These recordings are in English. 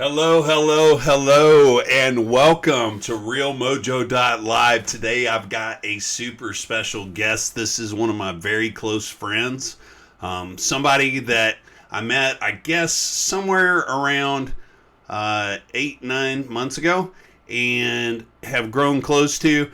Hello, hello, hello, and welcome to RealMojo.Live. Today I've got a super special guest. This is one of my very close friends. Somebody that I met, I guess, somewhere around 8, 9 months ago and have grown close to.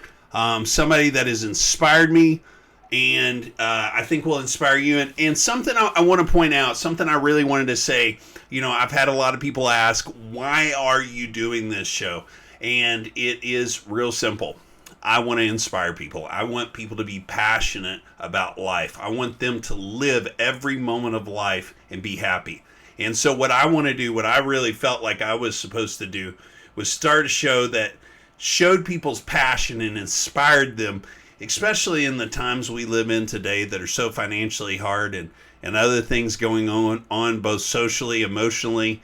Somebody that has inspired me and I think will inspire you. And something I want to point out, something I really wanted to say. I've had a lot of people ask, why are you doing this show? And it is real simple. I want to inspire people. I want people to be passionate about life. I want them to live every moment of life and be happy. And so what I want to do, what I really felt like I was supposed to do, was start a show that showed people's passion and inspired them, especially in the times we live in today that are so financially hard and other things going on both socially, emotionally,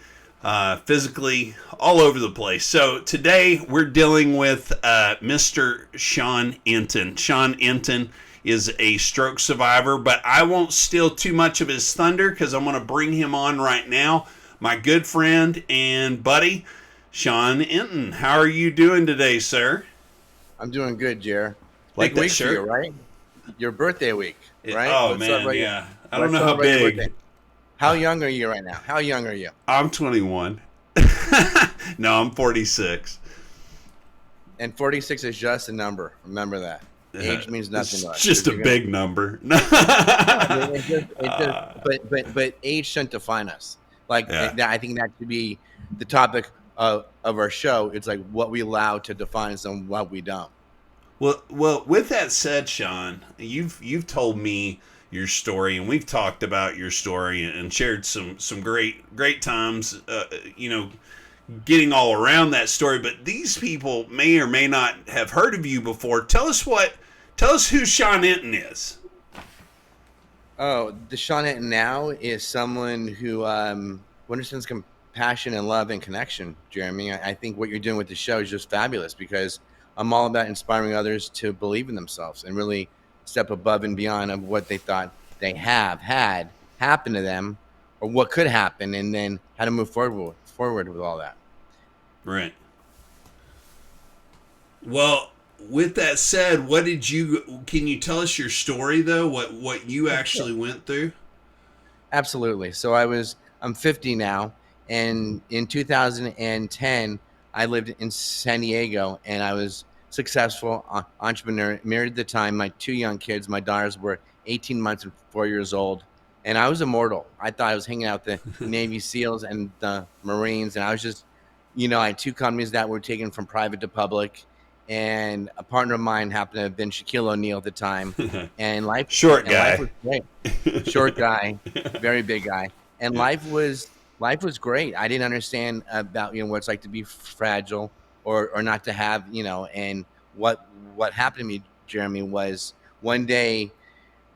physically, all over the place. So today we're dealing with Mr. Sean ENTIN. Sean ENTIN is a stroke survivor, but I won't steal too much of his thunder because I'm going to bring him on right now. My good friend and buddy, Sean ENTIN. How are you doing today, sir? I'm doing good, Jer. Like Big week that for you, shirt? right? Your birthday week, right? Oh, Let's man, celebrate yeah. I don't let's know how celebrate your big. birthday. How young are you right now? How young are you? I'm 21. No, I'm 46. And 46 is just a number. Remember that. Age means nothing to us. It's just a big number. No, I mean, but age shouldn't define us. Like, Yeah. I think that should be the topic of our show. It's like what we allow to define us and what we don't. Well. With that said, Sean, you've told me your story, and we've talked about your story and shared some great times. Getting all around that story. But these people may or may not have heard of you before. Tell us who Sean ENTIN is. Oh, the Sean ENTIN now is someone who understands compassion and love and connection, Jeremy. I think what you're doing with the show is just fabulous because I'm all about inspiring others to believe in themselves and really step above and beyond of what they thought they have had happen to them or what could happen, and then how to move forward with all that. Right. Well, with that said, can you tell us your story though? What you actually went through? Absolutely. So I'm 50 now, and in 2010, I lived in San Diego, and I was successful entrepreneur, married at the time, my two young kids. My daughters were 18 months and 4 years old, and I was immortal. I thought I was hanging out with the Navy SEALs and the Marines, and I was just, I had two companies that were taken from private to public, and a partner of mine happened to have been Shaquille O'Neal at the time, and Short guy. life was great. Short guy, very big guy, and life was great. I didn't understand about what it's like to be fragile or not to have and what happened to me, Jeremy, was one day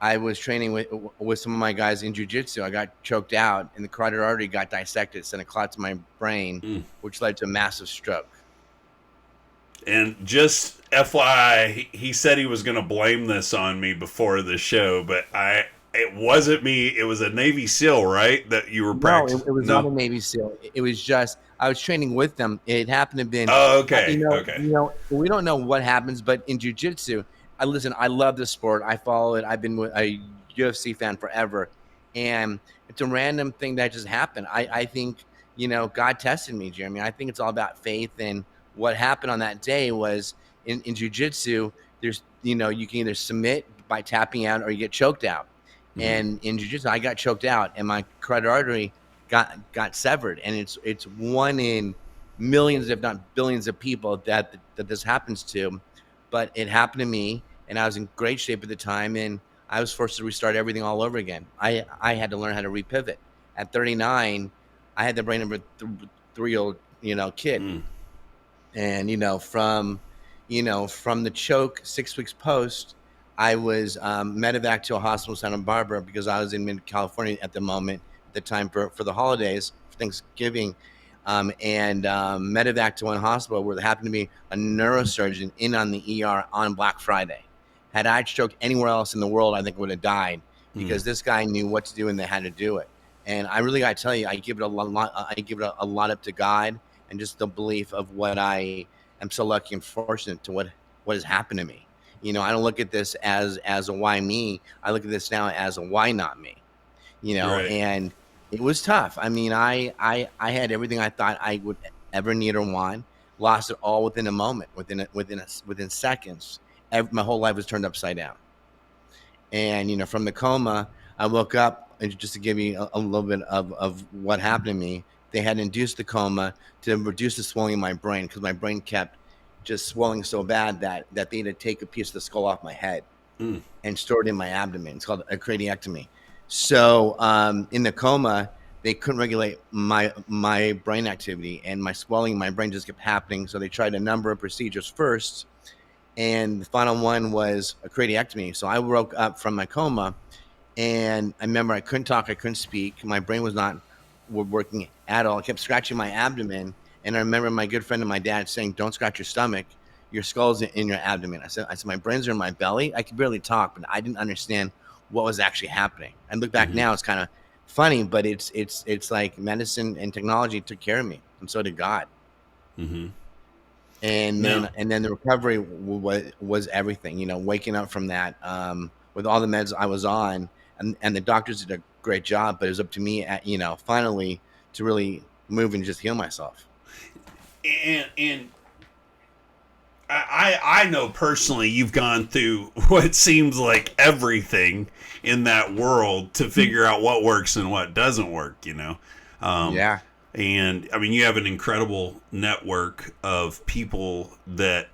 I was training with some of my guys in jiu-jitsu. I got choked out and the carotid artery got dissected, sent a clot to my brain, which led to a massive stroke. And just FYI, he said he was going to blame this on me before the show, but it wasn't me. It was a Navy SEAL, right? That you were practicing. No, it was not a Navy SEAL. It was just I was training with them. It happened to have been. Oh, okay. Okay. We don't know what happens, but in jiu-jitsu, I love this sport. I follow it. I've been a UFC fan forever, and it's a random thing that just happened. I think God tested me, Jeremy. I think it's all about faith. And what happened on that day was in jiu-jitsu, there's you can either submit by tapping out or you get choked out. And in jiu-jitsu, I got choked out, and my carotid artery got severed. And it's one in millions, if not billions, of people that this happens to. But it happened to me, and I was in great shape at the time, and I was forced to restart everything all over again. I had to learn how to repivot. At 39, I had the brain of a 3-year-old kid, and from the choke 6 weeks post. I was medevac to a hospital in Santa Barbara because I was in mid-California at the moment, at the time for the holidays, for Thanksgiving, and medevac to one hospital where there happened to be a neurosurgeon in on the ER on Black Friday. Had I choked anywhere else in the world, I think I would have died because this guy knew what to do and they had to do it. And I really got to tell you, I give it a lot. I give it a lot up to God and just the belief of what I am so lucky and fortunate to what has happened to me. I don't look at this as a why me. I look at this now as a why not me. Right. And it was tough. I mean, I had everything I thought I would ever need or want, lost it all within a moment, within seconds. My whole life was turned upside down. And from the coma, I woke up, and just to give you a little bit of what happened to me, they had induced the coma to reduce the swelling in my brain, because my brain kept just swelling so bad that they had to take a piece of the skull off my head Mm. and stored in my abdomen. It's called a craniectomy. So in the coma, they couldn't regulate my brain activity, and my swelling in my brain just kept happening. So they tried a number of procedures first, and the final one was a craniectomy. So I woke up from my coma, and I remember I couldn't talk, I couldn't speak. My brain was not working at all. I kept scratching my abdomen, and I remember my good friend and my dad saying, "Don't scratch your stomach. Your skull's in your abdomen." I said, my brains are in my belly. I could barely talk, but I didn't understand what was actually happening. And look back Mm-hmm. now, it's kind of funny, but it's like medicine and technology took care of me, and so did God. Mm-hmm. And Now, then the recovery was everything. Waking up from that, with all the meds I was on, and the doctors did a great job, but it was up to me finally to really move and just heal myself. and I know personally you've gone through what seems like everything in that world to figure out what works and what doesn't work. Um, Yeah. and I mean, you have an incredible network of people that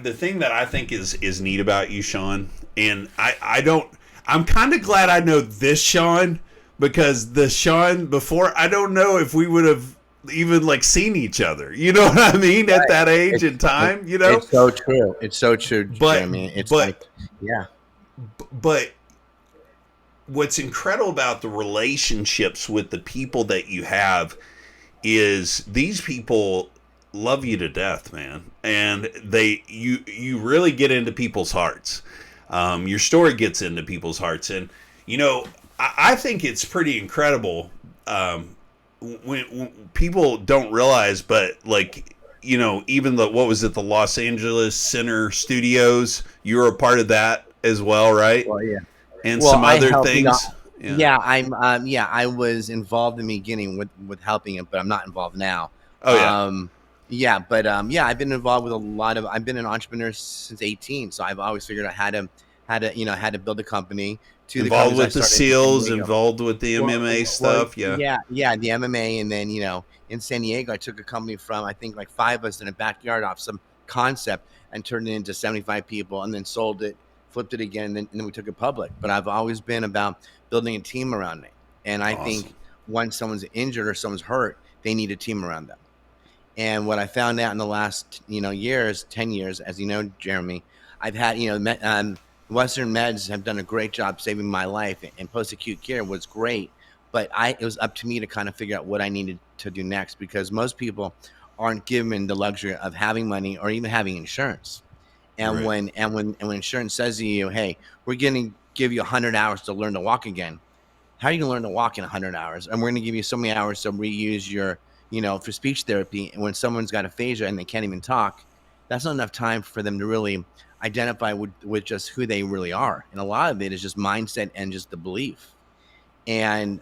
the thing that I think is neat about you, Sean, and I'm kind of glad I know this Sean, because the Sean before, I don't know if we would have even like seen each other. You know what I mean? At Right. that age It's and time, it's so true. It's so true, But Jeremy. It's but like, yeah, but what's incredible about the relationships with the people that you have is these people love you to death, man, and you really get into people's hearts. Your story gets into people's hearts, and I think it's pretty incredible when people don't realize, but like even what was it, the Los Angeles Center Studios? You were a part of that as well, right? well, yeah. And Well, some I other help. things. Yeah. Yeah, I was involved in the beginning with helping it, but I'm not involved now. Oh yeah. Um, yeah, but yeah, I've been involved with a lot of. I've been an entrepreneur since 18, so I've always figured out how to build a company. To the Involved companies I with the started in San SEALs, Diego. involved with the MMA Well, stuff. Yeah. yeah, the MMA, and then in San Diego, I took a company from, I think, like five of us in a backyard off some concept and turned it into 75 people, and then sold it, flipped it again, and then we took it public. But I've always been about building a team around me, and I think Awesome. once someone's injured or someone's hurt, they need a team around them. And what I found out in the last, years, 10 years, as you know, Jeremy, I've had, Western meds have done a great job saving my life, and post-acute care was great. But it was up to me to kind of figure out what I needed to do next, because most people aren't given the luxury of having money or even having insurance. And Right. when insurance says to you, "Hey, we're going to give you 100 hours to learn to walk again," how are you going to learn to walk in 100 hours? And we're going to give you so many hours to reuse your, for speech therapy. And when someone's got aphasia and they can't even talk, that's not enough time for them to really identify with just who they really are. And a lot of it is just mindset and just the belief. And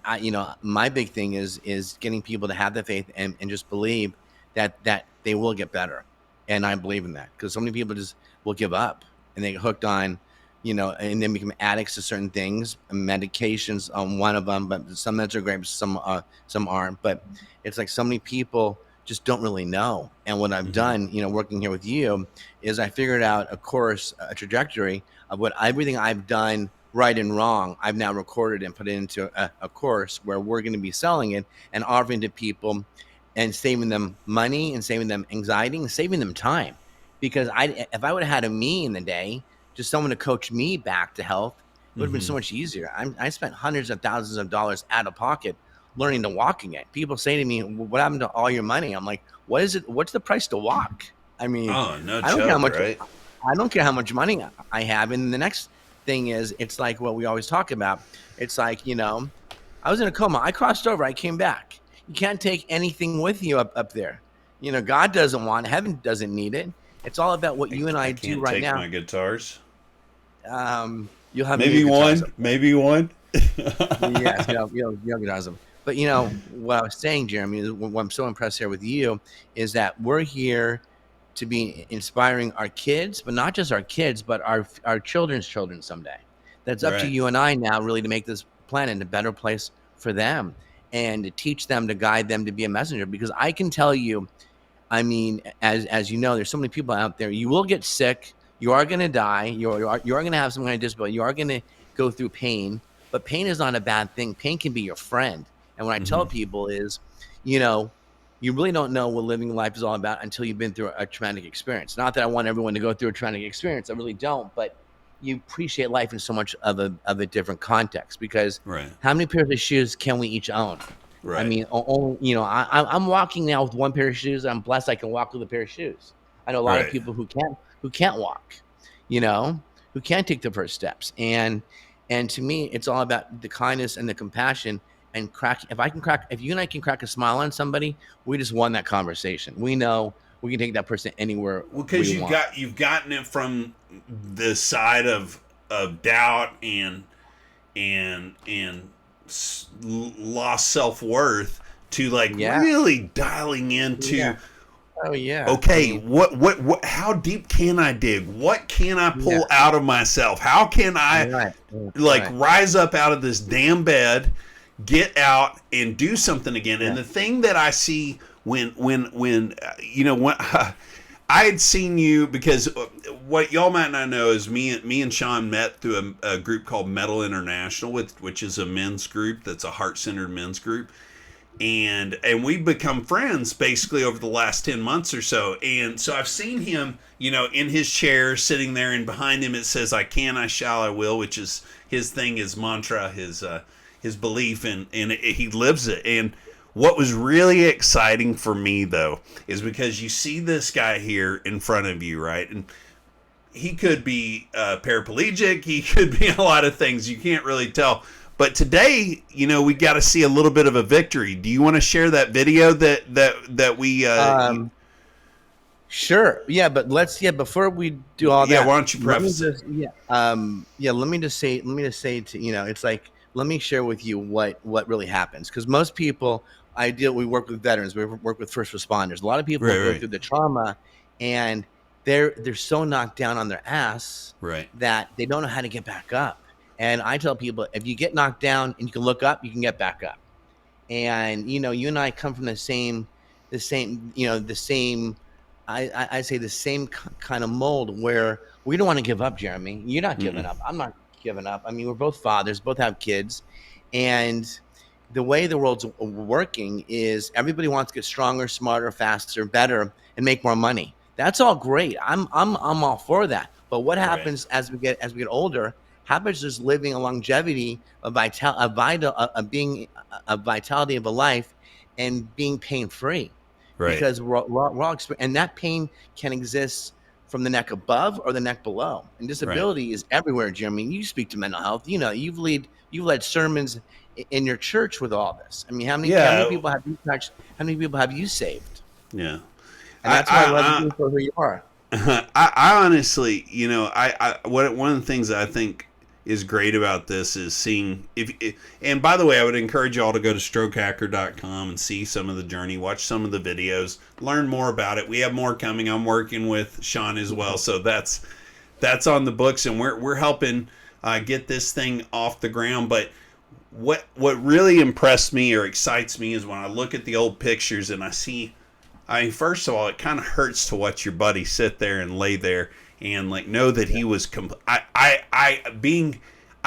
my big thing is getting people to have the faith and just believe that they will get better. And I believe in that, because so many people just will give up, and they get hooked on, and then become addicts to certain things. Medications on one of them, but some meds are great, but some aren't. But it's like so many people just don't really know. And what I've Mm-hmm. done, working here with you, is I figured out a course, a trajectory of what everything I've done right and wrong, I've now recorded and put it into a course where we're going to be selling it and offering to people, and saving them money and saving them anxiety and saving them time. Because if I would have had a me in the day, just someone to coach me back to health, it would have been Mm-hmm. so much easier. I spent hundreds of thousands of dollars out of pocket learning to walk again. People say to me, "What happened to all your money?" I'm like, "What is it? What's the price to walk?" I mean, Oh, no I don't care how joke, much right? I don't care how much money I have. And the next thing is, it's like what we always talk about. It's like, I was in a coma. I crossed over. I came back. You can't take anything with you up there. You know, God doesn't want it. Heaven doesn't need it. It's all about what you and I I do can't right take now. my guitars. You'll have me a Maybe guitar. one. Maybe one. Yes, you know, guys. But you know what I was saying, Jeremy, is what I'm so impressed here with you is that we're here to be inspiring our kids, but not just our kids, but our children's children someday. That's up to Right. you and I now, really, to make this planet a better place for them and to teach them, to guide them, to be a messenger. Because I can tell you, I mean, as you know, there's so many people out there. You will get sick. You are going to die. You are going to have some kind of disability. You are going to go through pain. But pain is not a bad thing. Pain can be your friend. And what I tell Hmm. people is, you know, you really don't know what living life is all about until you've been through a traumatic experience. Not that I want everyone to go through a traumatic experience. I really don't. But you appreciate life in so much of a different context. Because Right. how many pairs of shoes can we each own? I Right. mean, you know, I'm walking now with one pair of shoes. I'm blessed I can walk with a pair of shoes. I know a lot of Right. people who can't walk, you know, who can't take the first steps. And to me, it's all about the kindness and the compassion and crack. If you and I can crack a smile on somebody, we just won that conversation. We know we can take that person anywhere Well, we because want. you've gotten it from the side of doubt and lost self worth to like Yeah. really dialing into, Yeah. Oh yeah. I okay, mean, what how deep can I dig? What can I yeah. pull out of myself? How can I Right. like Right. rise up out of this damn bed, get out and do something again? And Yeah. the thing that I see when you know when I had seen you, because what y'all might not know is me and Sean met through a group called Metal International, which is a men's group that's a heart centered men's group, and we've become friends basically over the last 10 months or so. And so I've seen him, you know, in his chair sitting there, and behind him it says I can, I shall, I will, which is his thing, his mantra, his belief, and he lives it. And what was really exciting for me though is because you see this guy here in front of you, right? And he could be paraplegic, he could be a lot of things, you can't really tell. But today, you know, we got to see a little bit of a victory. Do you want to share that video that we? Um, Sure. Yeah, but before we do all Yeah, that, why don't you let me preface it? just let me just say to you know, it's like let me share with you what really happens, because most people we work with veterans, we work with first responders. A lot of people Right, go right, through the trauma and they're so knocked down on their ass right, that they don't know how to get back up. And I tell people, if you get knocked down and you can look up, you can get back up. And you know, you and I come from you know, the same. I say the same kind of mold where we don't want to give up, Jeremy. You're not giving mm-mm, up. I'm not giving up. I mean, we're both fathers, both have kids, and the way the world's working is everybody wants to get stronger, smarter, faster, better, and make more money. That's all great. I'm all for that. But what right, happens as we get older? Happens is living a longevity, a vitality of a life, and being pain free, right, because we're all and that pain can exist from the neck above or the neck below. And right. disability is everywhere, Jeremy. You speak to mental health. You know, you've led sermons in your church with all this. I mean, how many Yeah, people have you touched? How many people have you saved? yeah. And that's why I love you for who you are. I honestly, you know, one of the things that I think is great about this is seeing and by the way, I would encourage y'all to go to strokehacker.com and see some of the journey, watch some of the videos, learn more about it. We have more coming. I'm working with Sean as well, so that's on the books, and we're helping get this thing off the ground. But what really impressed me or excites me is when I look at the old pictures and I see, I mean, first of all, it kind of hurts to watch your buddy sit there and lay there and like know that he was.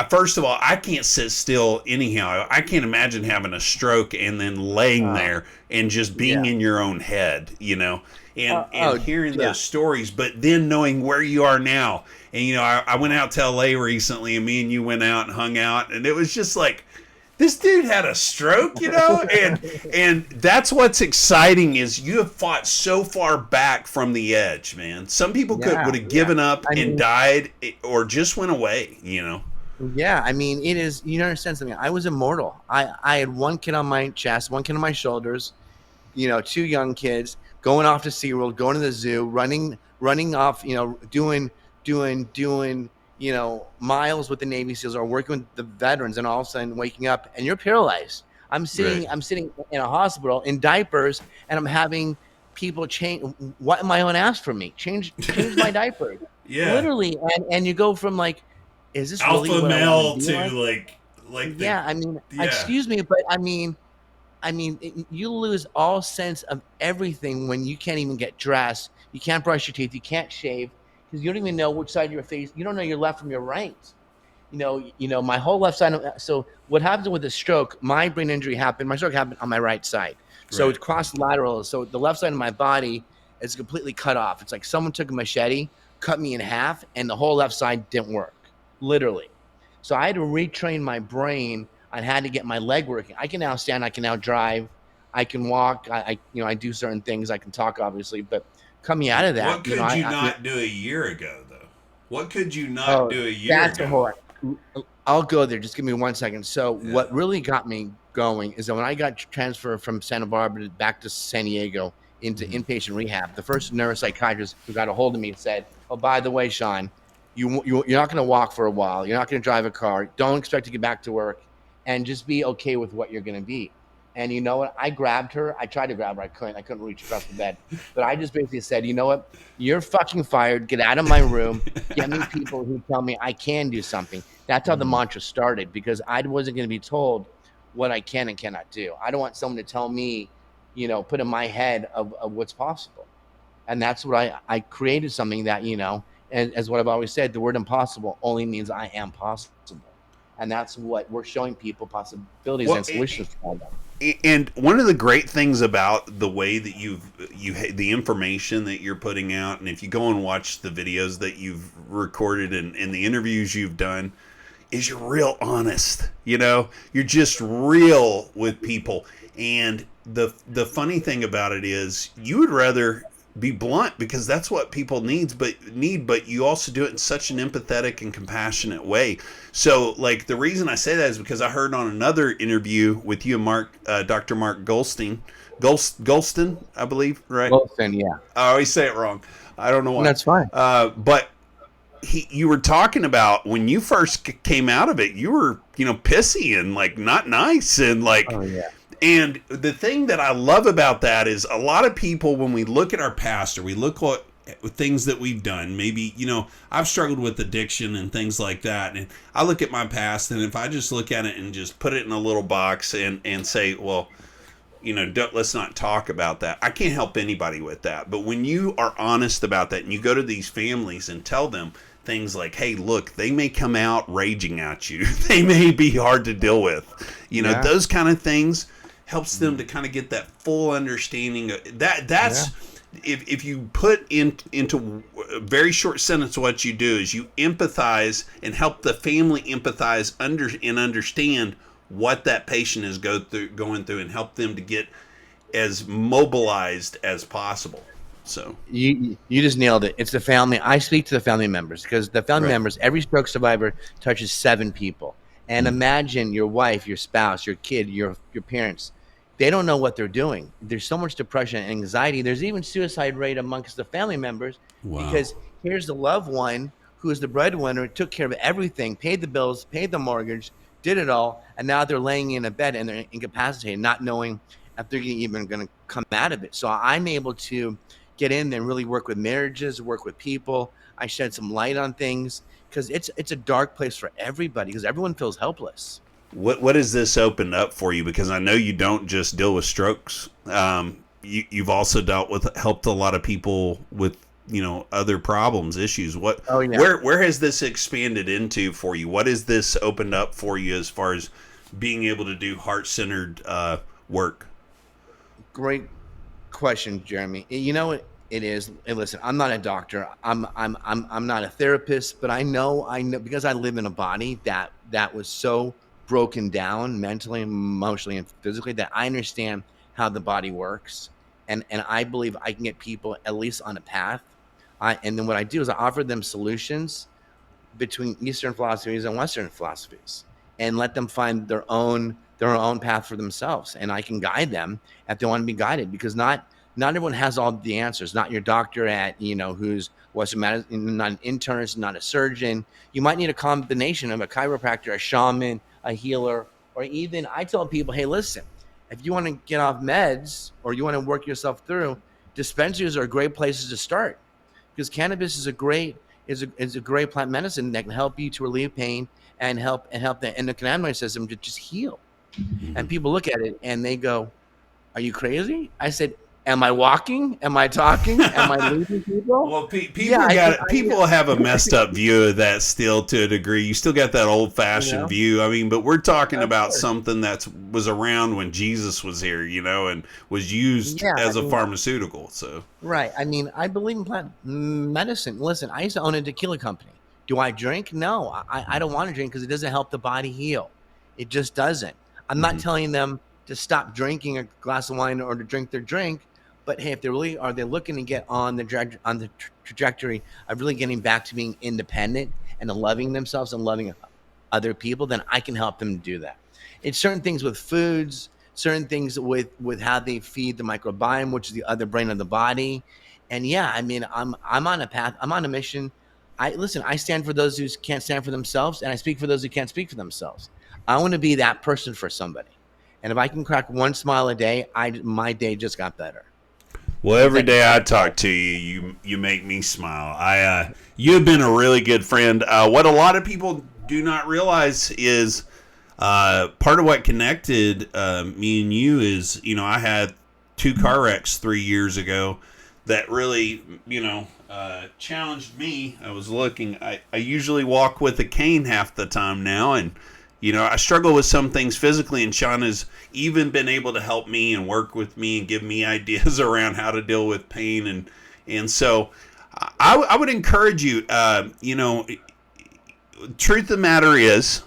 First of all, I can't sit still anyhow. I can't imagine having a stroke and then laying Uh, there and just being yeah. in your own head, you know, and Oh, hearing yeah. those stories, but then knowing where you are now. And you know, I went out to LA recently, and me and you went out and hung out, and it was just like, this dude had a stroke, you know, and that's what's exciting is you have fought so far back from the edge, man. Some people Yeah. would have given up I and mean, died or just went away, you know. Yeah, I mean, it is. You understand something? I was immortal. I had one kid on my chest, one kid on my shoulders. Two young kids going off to SeaWorld, going to the zoo, running off. Doing miles with the Navy SEALs or working with the veterans, and all of a sudden waking up and you're paralyzed. I'm Right. sitting. I'm sitting in a hospital in diapers, and I'm having people change. What am I on ask for me? Change my diapers, Yeah. literally. And you go from like, is this really Alpha what I want to male be to like? like the Yeah, I mean, yeah. excuse me, but you lose all sense of everything when you can't even get dressed. You can't brush your teeth. You can't shave because you don't even know which side of your face. You don't know your left from your right. My whole left side. So what happens with a stroke? My brain injury happened. My stroke happened on my right side. So Right. it's cross lateral. So the left side of my body is completely cut off. It's like someone took a machete, cut me in half, and the whole left side didn't work, literally. So I had to retrain my brain. I had to get my leg working. I can now stand. I can now drive. I can walk. I do certain things. I can talk, obviously, but coming out of that, What could you not do a year ago though? What could you not oh, do a year that's a ago? whole. I'll go there. Just give me 1 second. So Yeah. what really got me going is that when I got transferred from Santa Barbara back to San Diego into Mhm. inpatient rehab, the first neuropsychiatrist who got a hold of me said, "Oh, by the way, Sean, you're not going to walk for a while. You're not going to drive a car. Don't expect to get back to work, and just be okay with what you're going to be." And you know what? I grabbed her. I tried to grab her. I couldn't. I couldn't reach across the bed. But I just basically said, "You know what? You're fucking fired. Get out of my room. Get me people who tell me I can do something." That's how the Mhm. mantra started because I wasn't going to be told what I can and cannot do. I don't want someone to tell me, put in my head of what's possible. And that's what I created something that, and as what I've always said, the word impossible only means I am possible. And that's what we're showing people possibilities Well, and solutions for them. and one of the great things about the way that the information that you're putting out, and if you go and watch the videos that you've recorded and the interviews you've done, is you're real honest. You're just real with people. And the funny thing about it is you would rather be blunt because that's what people but you also do it in such an empathetic and compassionate way. So like the reason I say that is because I heard on another interview with you and Dr. Mark Golston, I believe, right? Well, then, yeah, I always say it wrong. I don't know why. that's fine. But you were talking about when you first came out of it, you were pissy and like not nice and like. Oh, yeah. And the thing that I love about that is a lot of people, when we look at our past or we look at things that we've done, maybe I've struggled with addiction and things like that, and I look at my past, and if I just look at it and just put it in a little box and say, well, let's not talk about that. I can't help anybody with that. But when you are honest about that and you go to these families and tell them things like, hey, look, they may come out raging at you. They may be hard to deal with. Yeah. Those kind of things helps them to kind of get that full understanding of that. That's if you put into a very short sentence, what you do is you empathize and help the family empathize and understand what that patient is going through and help them to get as mobilized as possible. So You just nailed it. It's the family. I speak to the family members because the family right. members, every stroke survivor touches 7 people. And imagine your wife, your spouse, your kid, your parents. They don't know what they're doing. There's so much depression and anxiety. There's even suicide rate amongst the family members Wow. because here's the loved one who is the breadwinner, took care of everything, paid the bills, paid the mortgage, did it all, and now they're laying in a bed and they're incapacitated, not knowing if they're even going to come out of it. So I'm able to get in there and really work with marriages, work with people. I shed some light on things because it's a dark place for everybody because everyone feels helpless. What has this opened up for you? Because I know you don't just deal with strokes. You've also helped a lot of people with other problems, issues. Oh yeah, Where has this expanded into for you? What has this opened up for you as far as being able to do heart centered work? great question, Jeremy. You know what it is? And listen, I'm not a doctor. I'm not a therapist, but I know because I live in a body that was so broken down mentally, emotionally, and physically that I understand how the body works, and I believe I can get people at least on a path. And then what I do is I offer them solutions between Eastern philosophies and Western philosophies, and let them find their own path for themselves. And I can guide them if they want to be guided, because not everyone has all the answers. Not your doctor at, who's Western medicine, not an internist, not a surgeon. You might need a combination of a chiropractor, a shaman, a healer, or even I tell people, hey, listen, if you want to get off meds or you want to work yourself through, dispensaries are great places to start, because cannabis is a great plant medicine that can help you to relieve pain and help the endocannabinoid system to just heal. And people look at it and they go, "Are you crazy?" I said, "Am I walking? Am I talking? Am I leading people?" Well, people have a messed up view of that still to a degree. You still got that old fashioned view. I mean, but we're talking about something that was around when Jesus was here, and was used as a pharmaceutical. So right. I mean, I believe in plant medicine. Listen, I used to own a tequila company. Do I drink? No, I don't want to drink because it doesn't help the body heal. It just doesn't. I'm not telling them to stop drinking a glass of wine or to drink their drink. But hey, if they really are, they looking to get on the trajectory of really getting back to being independent and loving themselves and loving other people, then I can help them do that. It's certain things with foods, certain things with how they feed the microbiome, which is the other brain of the body. And yeah, I mean, I'm on a path. I'm on a mission. I stand for those who can't stand for themselves, and I speak for those who can't speak for themselves. I want to be that person for somebody. And if I can crack one smile a day, my day just got better. Well, every day I talk to you, you make me smile. You have been a really good friend. What a lot of people do not realize is part of what connected me and you is, I had 2 car wrecks 3 years ago that really, challenged me. I was looking. I usually walk with a cane half the time now, and I struggle with some things physically, and Sean has even been able to help me and work with me and give me ideas around how to deal with pain. And so I would encourage you, truth of the matter is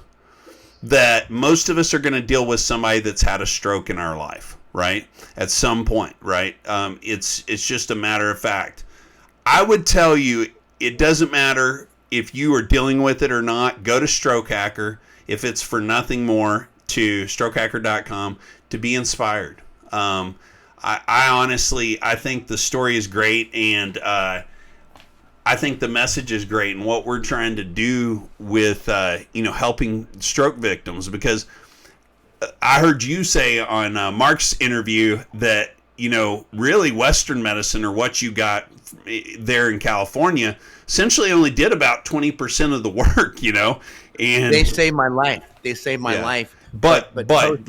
that most of us are going to deal with somebody that's had a stroke in our life, right? At some point, right? It's just a matter of fact. I would tell you, it doesn't matter if you are dealing with it or not. Go to Strokehacker. If it's for nothing more, to strokehacker.com to be inspired. I honestly, I think the story is great, and I think the message is great, and what we're trying to do with helping stroke victims, because I heard you say on Mark's interview that really Western medicine, or what you got there in California, essentially only did about 20% of the work, and they saved my life. Life. But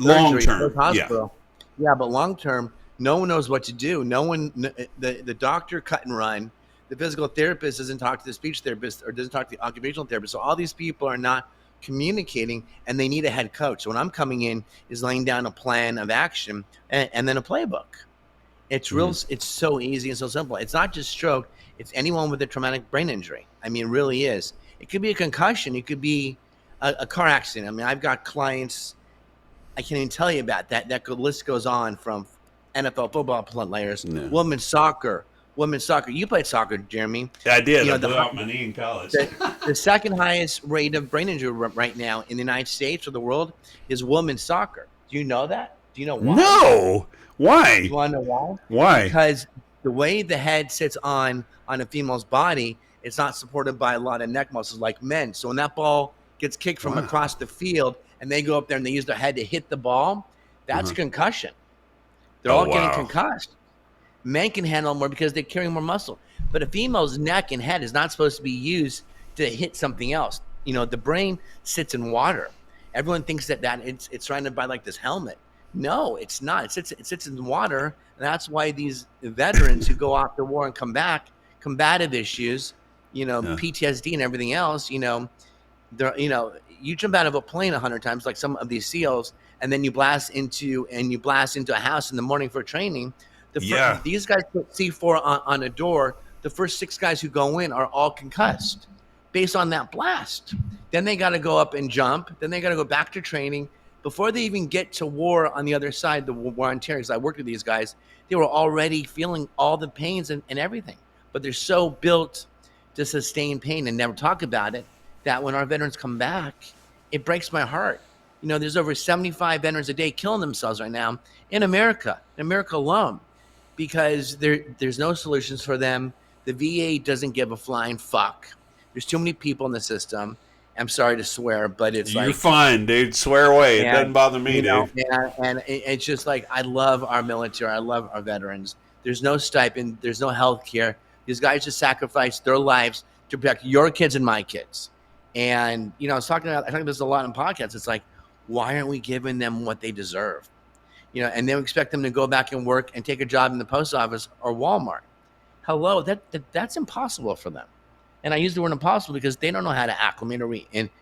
long term, but long term, no one knows what to do. No one, the doctor cut and run. The physical therapist doesn't talk to the speech therapist or doesn't talk to the occupational therapist. So all these people are not communicating, and they need a head coach. So what I'm coming in is laying down a plan of action and then a playbook. It's real. It's so easy and so simple. It's not just stroke. It's anyone with a traumatic brain injury. I mean, it really is. It could be a concussion. It could be a car accident. I mean, I've got clients, I can't even tell you about that. That list goes on, from NFL football players, women's soccer. You played soccer, Jeremy. I did. I blew out my knee in college. The second highest rate of brain injury right now in the United States or the world is women's soccer. Do you know that? Do you know why? No. Why? Do you want to know why? Why? Because the way the head sits on a female's body, it's not supported by a lot of neck muscles like men. So when that ball gets kicked from across the field and they go up there and they use their head to hit the ball, that's concussion. They're all getting concussed. Men can handle more because they carry more muscle. But a female's neck and head is not supposed to be used to hit something else. The brain sits in water. Everyone thinks that it's surrounded by like this helmet. No, it's not. It sits in water. And that's why these veterans who go off to war and come back, combative issues, PTSD and everything else, they're, you jump out of a plane 100 times, like some of these SEALs, and then you blast into a house in the morning for training. These guys put C4 on a door. The first 6 guys who go in are all concussed based on that blast. Then they got to go up and jump. Then they got to go back to training. Before they even get to war on the other side, the war on terror, because I worked with these guys, they were already feeling all the pains and everything. But they're so built to sustain pain and never talk about it that when our veterans come back, it breaks my heart. You know, there's over 75 veterans a day killing themselves right now in America alone, because there's no solutions for them. The VA doesn't give a flying fuck. There's too many people in the system. I'm sorry to swear, but it's You're like, fine, dude. Swear away. It and doesn't bother me, you know, dude. it's just like, I love our military. I love our veterans. There's no stipend. There's no health care. These guys just sacrifice their lives to protect your kids and my kids. And you know, I talk about this a lot in podcasts. It's like, why aren't we giving them what they deserve? You know, and then we expect them to go back and work and take a job in the post office or Walmart. Hello, that's impossible for them. And I use the word impossible because they don't know how to acclimate or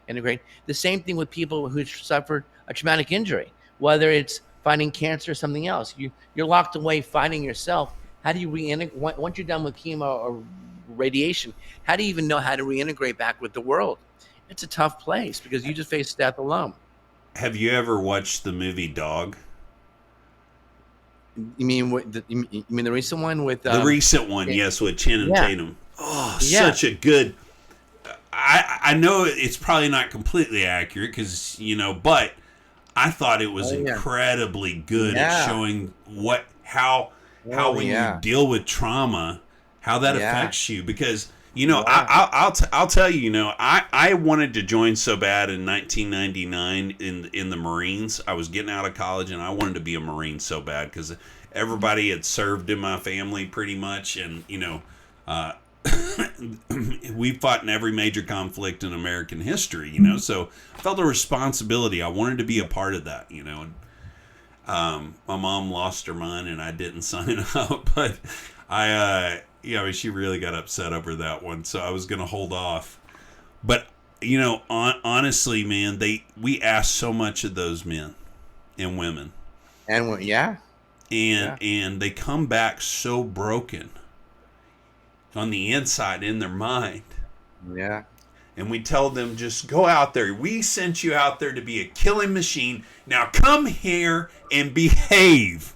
integrate. The same thing with people who suffered a traumatic injury, whether it's fighting cancer or something else. You're locked away fighting yourself. How do you reintegrate once you're done with chemo or radiation? How do you even know how to reintegrate back with the world? It's a tough place because you just face death alone. Have you ever watched the movie Dog? You mean the recent one with the recent one? Yes, with Channing Tatum. Oh, such a good. I know it's probably not completely accurate because but I thought it was incredibly good at showing how when you deal with trauma, how that affects you. Because I'll tell you, I wanted to join so bad in 1999 in the Marines. I was getting out of college and I wanted to be a Marine so bad because everybody had served in my family pretty much, and we fought in every major conflict in American history, so I felt a responsibility. I wanted to be a part of that, and my mom lost her mind and I didn't sign up, but she really got upset over that one, so I was going to hold off. But, honestly, man, we asked so much of those men and women. And and they come back so broken on the inside, in their mind. Yeah. And we tell them, just go out there. We sent you out there to be a killing machine. Now come here and behave.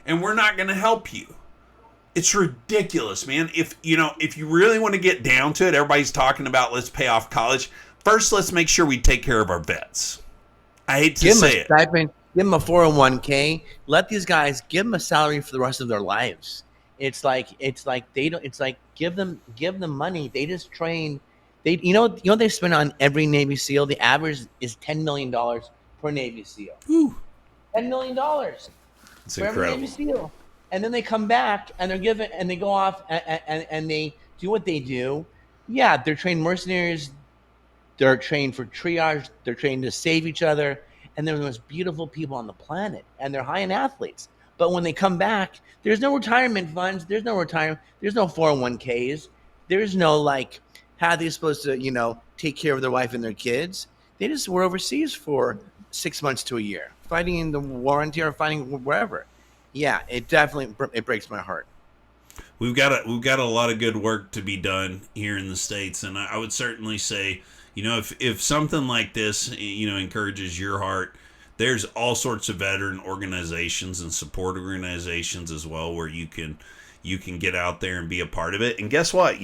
And we're not going to help you. It's ridiculous, man. If you really want to get down to it, everybody's talking about let's pay off college. First, let's make sure we take care of our vets. I hate to say it. Give them a 401k. Let these guys, give them a salary for the rest of their lives. It's like give them money. They just train. They they spend on every Navy SEAL. The average is $10 million per Navy SEAL. Ooh. $10 million. It's for incredible. Every Navy SEAL. And then they come back and they go off and they do what they do. Yeah, they're trained mercenaries. They're trained for triage. They're trained to save each other. And they're the most beautiful people on the planet. And they're high-end athletes. But when they come back, there's no retirement funds. There's no 401ks. There's no how are they supposed to, take care of their wife and their kids? They just were overseas for 6 months to a year, fighting in the warranty or fighting wherever. Yeah, it breaks my heart. We've got a lot of good work to be done here in the States, and I would certainly say, if something like this, encourages your heart, there's all sorts of veteran organizations and support organizations as well where you can get out there and be a part of it. And guess what?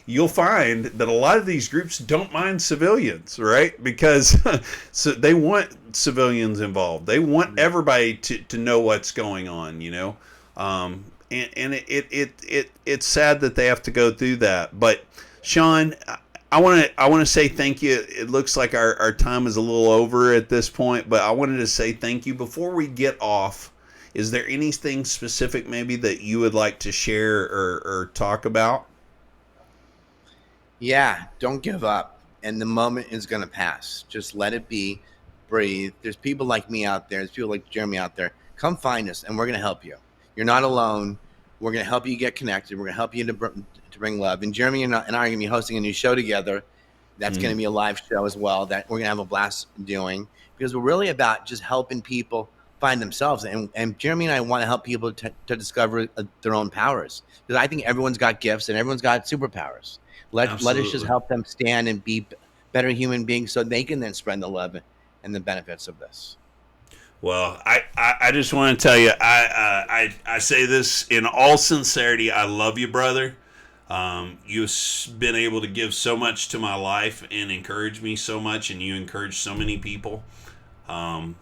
You'll find that a lot of these groups don't mind civilians, right? Because so they want civilians involved. They want everybody to know what's going on, and it's sad that they have to go through that. But Sean, I want to say thank you. It looks like our time is a little over at this point, but I wanted to say thank you. Before we get off, is there anything specific maybe that you would like to share or talk about? Yeah, don't give up. And the moment is going to pass. Just let it be. Breathe. There's people like me out there. There's people like Jeremy out there. Come find us, and we're going to help you. You're not alone. We're going to help you get connected. We're going to help you to bring love. And Jeremy and I are going to be hosting a new show together. That's going to be a live show as well that we're going to have a blast doing, because we're really about just helping people find themselves. And Jeremy and I want to help people to discover their own powers, because I think everyone's got gifts and everyone's got superpowers. Let us just help them stand and be better human beings so they can then spread the love and the benefits of this. Well, I just want to tell you, I say this in all sincerity. I love you, brother. You've been able to give so much to my life and encourage me so much, and you encourage so many people. Um,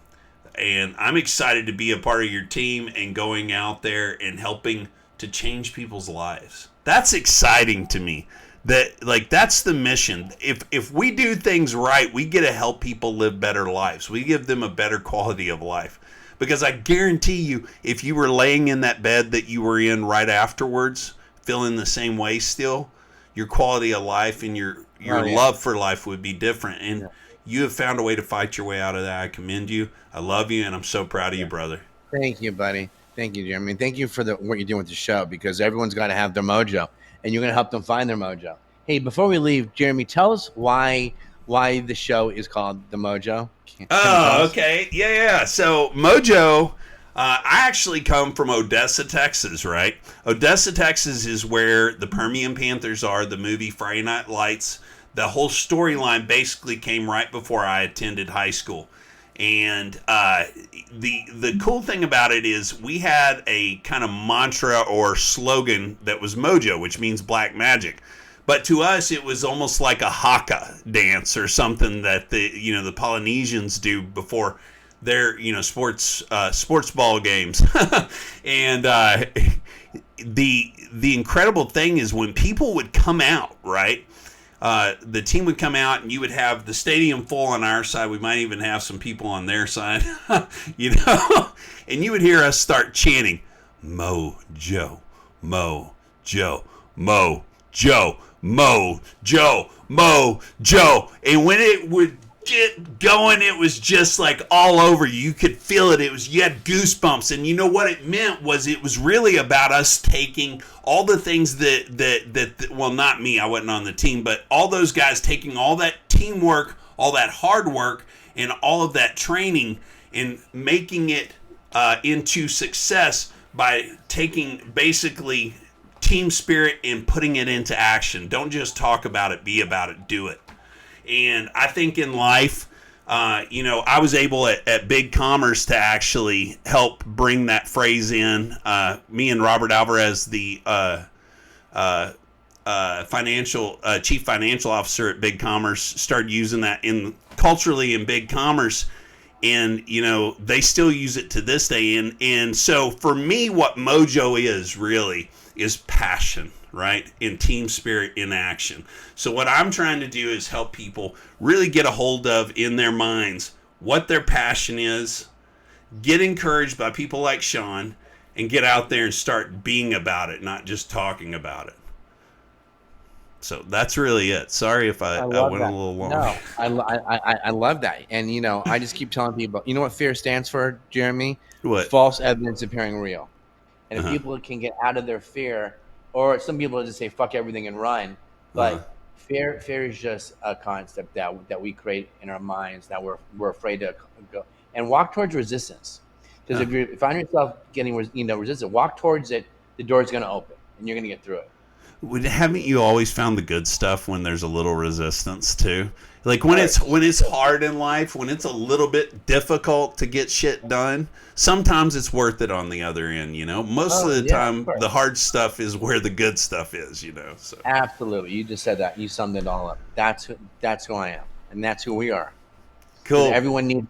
and I'm excited to be a part of your team and going out there and helping to change people's lives. That's exciting to me. That's the mission. If we do things right, we get to help people live better lives. We give them a better quality of life. Because I guarantee you, if you were laying in that bed that you were in right afterwards, feeling the same way still, your quality of life and your love for life would be different. And you have found a way to fight your way out of that. I commend you. I love you, and I'm so proud of you, brother. Thank you, buddy. Thank you, Jeremy. Thank you for what you're doing with the show, because everyone's got to have their mojo, and you're going to help them find their mojo. Hey, before we leave, Jeremy, tell us why the show is called The Mojo. Oh, okay. Yeah. So Mojo, I actually come from Odessa, Texas, right? Odessa, Texas is where the Permian Panthers are, the movie Friday Night Lights. The whole storyline basically came right before I attended high school. And the cool thing about it is we had a kind of mantra or slogan that was Mojo, which means black magic. But to us, it was almost like a haka dance or something that the Polynesians do before their sports ball games. And the incredible thing is when people would come out, right? The team would come out, and you would have the stadium full on our side. We might even have some people on their side, and you would hear us start chanting, Mojo, Mojo, Mojo, Mojo, Mojo. And when it would get going, it was just like all over you. You could feel it. You had goosebumps. And you know what it meant was it was really about us taking all the things that well, not me, I wasn't on the team, but all those guys taking all that teamwork, all that hard work, and all of that training and making it into success by taking basically team spirit and putting it into action. Don't just talk about it, be about it, do it. And I think in life, I was able at Big Commerce to actually help bring that phrase in. Me and Robert Alvarez, the chief financial officer at Big Commerce, started using that culturally in Big Commerce. And, they still use it to this day. And so for me, what Mojo is really is passion, right? In team spirit, in action. So what I'm trying to do is help people really get a hold of in their minds what their passion is, get encouraged by people like Sean, and get out there and start being about it, not just talking about it. So that's really it. Sorry if I went a little long. No, I love that. And, I just keep telling people, you know what fear stands for, Jeremy? What? False evidence appearing real. And if people can get out of their fear, or some people just say, fuck everything and run. But fear is just a concept that we create in our minds that we're afraid to go. And walk towards resistance. Because if you find yourself getting resistant, walk towards it, the door's going to open, and you're going to get through it. Haven't you always found the good stuff when there's a little resistance too? Like when it's hard in life, when it's a little bit difficult to get shit done, sometimes it's worth it on the other end, Most of the time, the hard stuff is where the good stuff is, So. Absolutely. You just said that. You summed it all up. That's who I am, and that's who we are. Cool. Everyone needs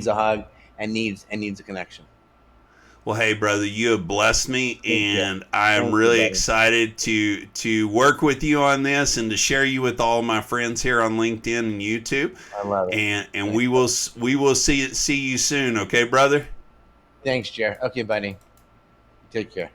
a hug and needs a connection. Well, hey, brother, you have blessed me, and I am really excited to work with you on this and to share you with all my friends here on LinkedIn and YouTube. I love it. And we will see you soon, okay, brother? Thanks, Jer. Okay, buddy. Take care.